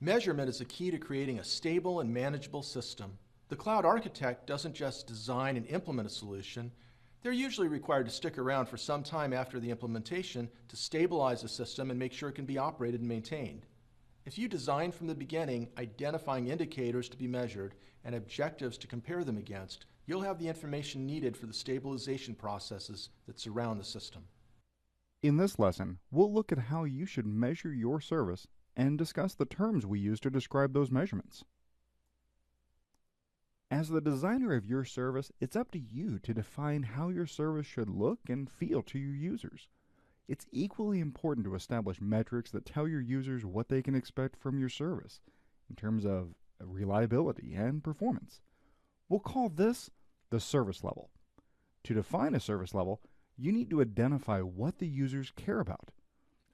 Measurement is a key to creating a stable and manageable system. The cloud architect doesn't just design and implement a solution, they're usually required to stick around for some time after the implementation to stabilize the system and make sure it can be operated and maintained. If you design from the beginning, identifying indicators to be measured and objectives to compare them against, you'll have the information needed for the stabilization processes that surround the system. In this lesson, we'll look at how you should measure your service and discuss the terms we use to describe those measurements. As the designer of your service, it's up to you to define how your service should look and feel to your users. It's equally important to establish metrics that tell your users what they can expect from your service in terms of reliability and performance. We'll call this the service level. To define a service level, you need to identify what the users care about.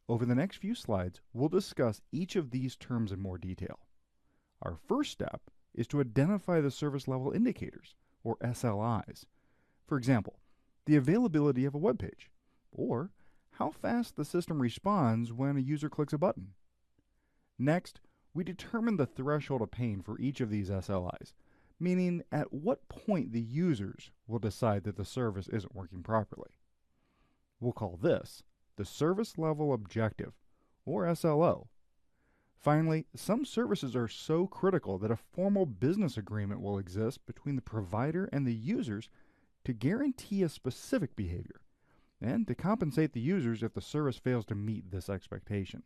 Over the next few slides, we'll discuss each of these terms in more detail. Our first step is to identify the service level indicators, or SLIs. For example, the availability of a web page, or how fast the system responds when a user clicks a button. Next, we determine the threshold of pain for each of these SLIs, meaning at what point the users will decide that the service isn't working properly. We'll call this the Service Level Objective, or SLO. Finally, some services are so critical that a formal business agreement will exist between the provider and the users to guarantee a specific behavior and to compensate the users if the service fails to meet this expectation.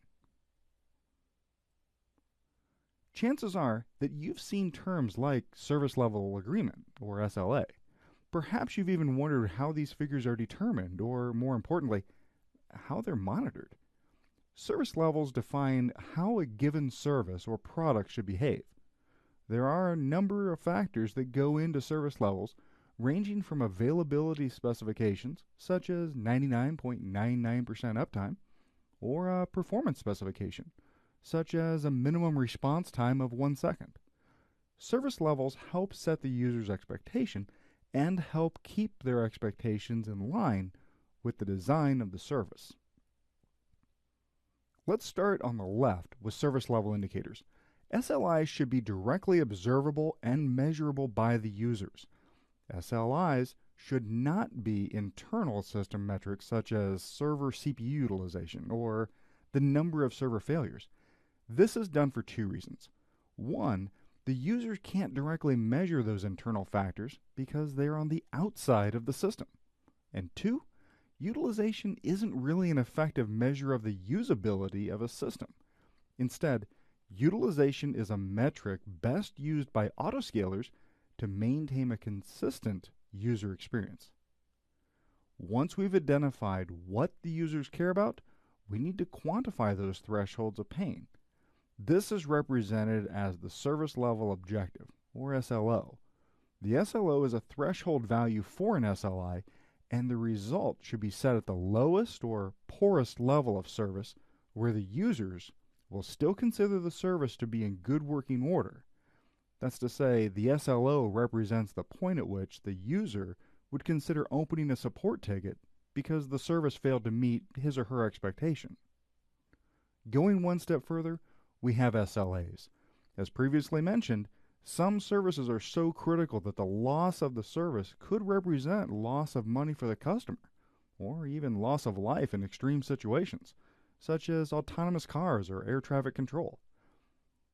Chances are that you've seen terms like Service Level Agreement, or SLA. Perhaps you've even wondered how these figures are determined, or more importantly, how they're monitored. Service levels define how a given service or product should behave. There are a number of factors that go into service levels, ranging from availability specifications, such as 99.99% uptime, or a performance specification, such as a minimum response time of 1 second. Service levels help set the user's expectation and help keep their expectations in line with the design of the service. Let's start on the left with service level indicators. SLIs should be directly observable and measurable by the users. SLIs should not be internal system metrics such as server CPU utilization or the number of server failures. This is done for two reasons. One, the users can't directly measure those internal factors because they're on the outside of the system. And two, utilization isn't really an effective measure of the usability of a system. Instead, utilization is a metric best used by autoscalers to maintain a consistent user experience. Once we've identified what the users care about, we need to quantify those thresholds of pain. This is represented as the Service Level Objective, or SLO. The SLO is a threshold value for an SLI, and the result should be set at the lowest or poorest level of service where the users will still consider the service to be in good working order. That's to say, the SLO represents the point at which the user would consider opening a support ticket because the service failed to meet his or her expectation. Going one step further, we have SLAs. As previously mentioned, some services are so critical that the loss of the service could represent loss of money for the customer, or even loss of life in extreme situations, such as autonomous cars or air traffic control.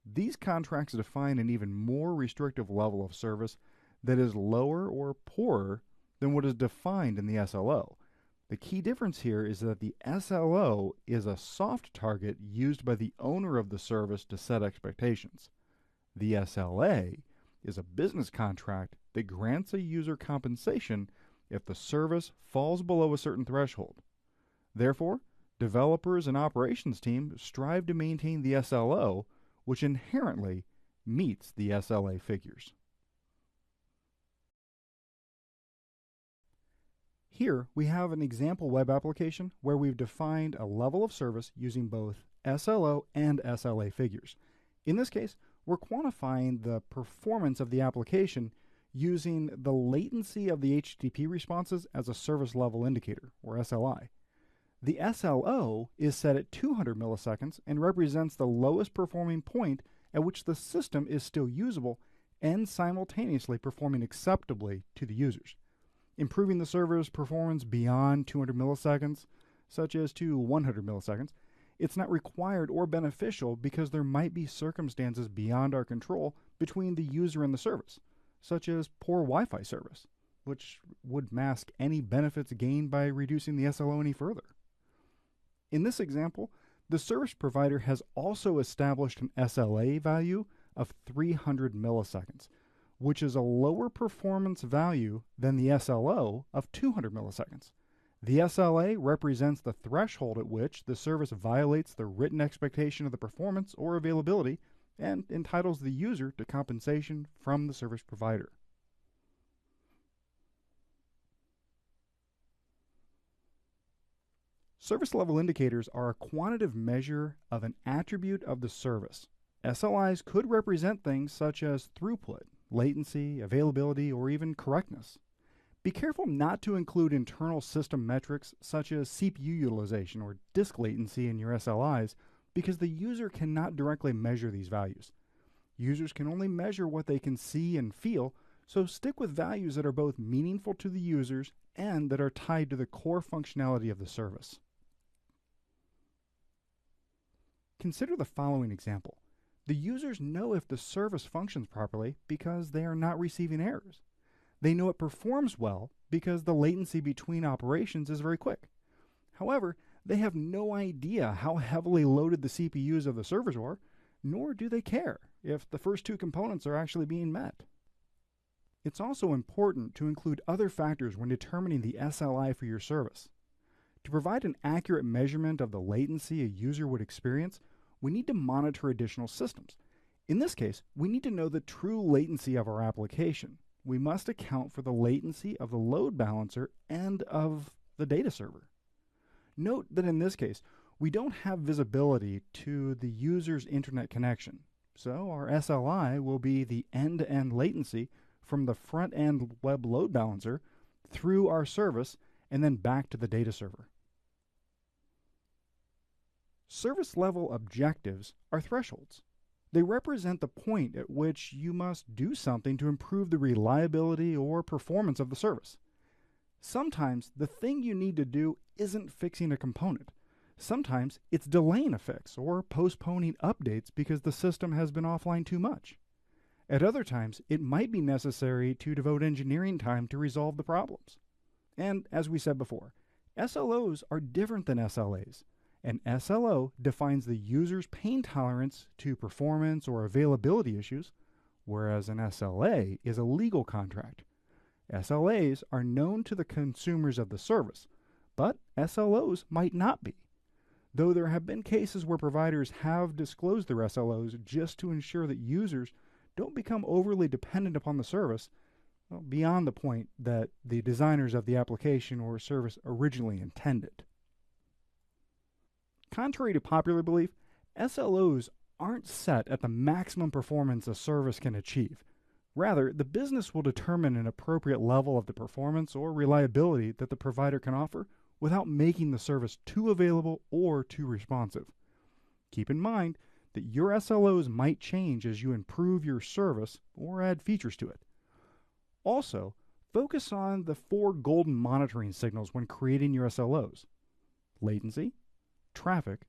These contracts define an even more restrictive level of service that is lower or poorer than what is defined in the SLO. The key difference here is that the SLO is a soft target used by the owner of the service to set expectations. The SLA is a business contract that grants a user compensation if the service falls below a certain threshold. Therefore, developers and operations teams strive to maintain the SLO, which inherently meets the SLA figures. Here we have an example web application where we've defined a level of service using both SLO and SLA figures. In this case, we're quantifying the performance of the application using the latency of the HTTP responses as a service level indicator, or SLI. The SLO is set at 200 milliseconds and represents the lowest performing point at which the system is still usable and simultaneously performing acceptably to the users. Improving the server's performance beyond 200 milliseconds, such as to 100 milliseconds, it's not required or beneficial because there might be circumstances beyond our control between the user and the service, such as poor Wi-Fi service, which would mask any benefits gained by reducing the SLO any further. In this example, the service provider has also established an SLA value of 300 milliseconds, which is a lower performance value than the SLO of 200 milliseconds. The SLA represents the threshold at which the service violates the written expectation of the performance or availability and entitles the user to compensation from the service provider. Service level indicators are a quantitative measure of an attribute of the service. SLIs could represent things such as throughput, latency, availability, or even correctness. Be careful not to include internal system metrics such as CPU utilization or disk latency in your SLIs because the user cannot directly measure these values. Users can only measure what they can see and feel, so stick with values that are both meaningful to the users and that are tied to the core functionality of the service. Consider the following example. The users know if the service functions properly because they are not receiving errors. They know it performs well because the latency between operations is very quick. However, they have no idea how heavily loaded the CPUs of the servers are, nor do they care if the first two components are actually being met. It's also important to include other factors when determining the SLI for your service. To provide an accurate measurement of the latency a user would experience, we need to monitor additional systems. In this case, we need to know the true latency of our application. We must account for the latency of the load balancer and of the data server. Note that in this case, we don't have visibility to the user's internet connection, so our SLI will be the end-to-end latency from the front-end web load balancer through our service and then back to the data server. Service level objectives are thresholds. They represent the point at which you must do something to improve the reliability or performance of the service. Sometimes the thing you need to do isn't fixing a component. Sometimes it's delaying a fix or postponing updates because the system has been offline too much. At other times, it might be necessary to devote engineering time to resolve the problems. And as we said before, SLOs are different than SLAs. An SLO defines the user's pain tolerance to performance or availability issues, whereas an SLA is a legal contract. SLAs are known to the consumers of the service, but SLOs might not be. Though there have been cases where providers have disclosed their SLOs just to ensure that users don't become overly dependent upon the service, beyond the point that the designers of the application or service originally intended. Contrary to popular belief, SLOs aren't set at the maximum performance a service can achieve. Rather, the business will determine an appropriate level of the performance or reliability that the provider can offer without making the service too available or too responsive. Keep in mind that your SLOs might change as you improve your service or add features to it. Also, focus on the 4 golden monitoring signals when creating your SLOs: latency, traffic,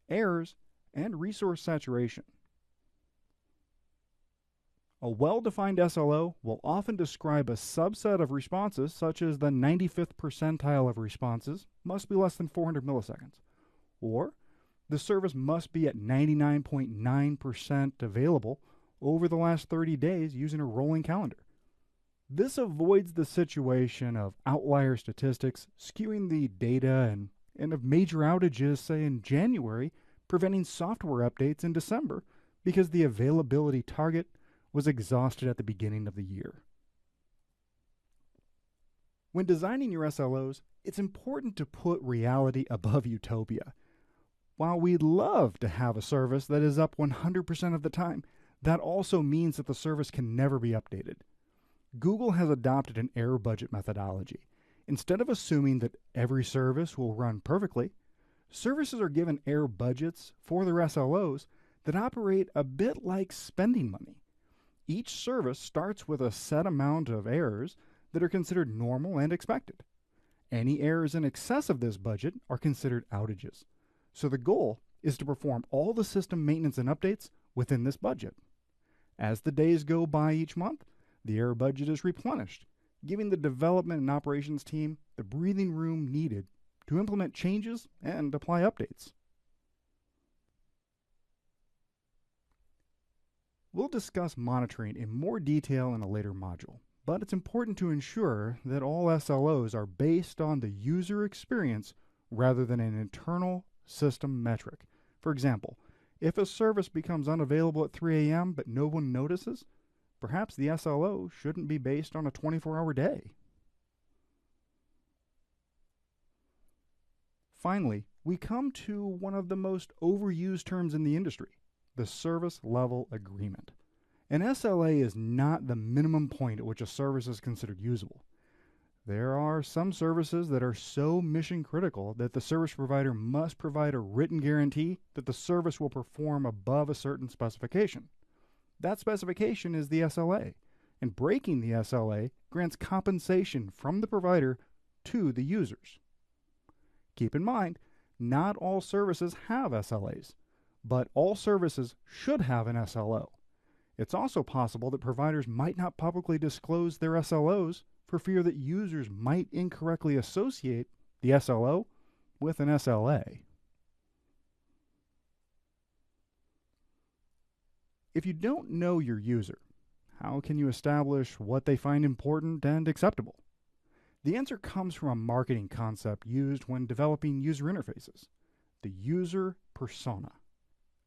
errors, and resource saturation. A well-defined SLO will often describe a subset of responses, such as the 95th percentile of responses must be less than 400 milliseconds, or the service must be at 99.9% available over the last 30 days using a rolling calendar. This avoids the situation of outlier statistics skewing the data and of major outages, say in January, preventing software updates in December because the availability target was exhausted at the beginning of the year. When designing your SLOs, it's important to put reality above utopia. While we'd love to have a service that is up 100% of the time, that also means that the service can never be updated. Google has adopted an error budget methodology. Instead of assuming that every service will run perfectly, services are given error budgets for their SLOs that operate a bit like spending money. Each service starts with a set amount of errors that are considered normal and expected. Any errors in excess of this budget are considered outages. So the goal is to perform all the system maintenance and updates within this budget. As the days go by each month, the error budget is replenished, giving the development and operations team the breathing room needed to implement changes and apply updates. We'll discuss monitoring in more detail in a later module, but it's important to ensure that all SLOs are based on the user experience rather than an internal system metric. For example, if a service becomes unavailable at 3 a.m. but no one notices, perhaps the SLO shouldn't be based on a 24-hour day. Finally, we come to one of the most overused terms in the industry, the service level agreement. An SLA is not the minimum point at which a service is considered usable. There are some services that are so mission critical that the service provider must provide a written guarantee that the service will perform above a certain specification. That specification is the SLA, and breaking the SLA grants compensation from the provider to the users. Keep in mind, not all services have SLAs, but all services should have an SLO. It's also possible that providers might not publicly disclose their SLOs for fear that users might incorrectly associate the SLO with an SLA. If you don't know your user, how can you establish what they find important and acceptable? The answer comes from a marketing concept used when developing user interfaces, the user persona.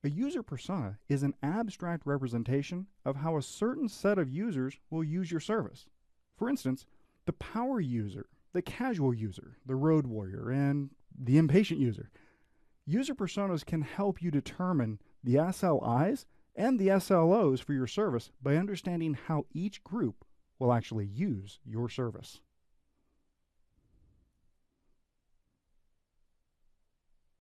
A user persona is an abstract representation of how a certain set of users will use your service. For instance, the power user, the casual user, the road warrior, and the impatient user. User personas can help you determine the SLIs and the SLOs for your service by understanding how each group will actually use your service.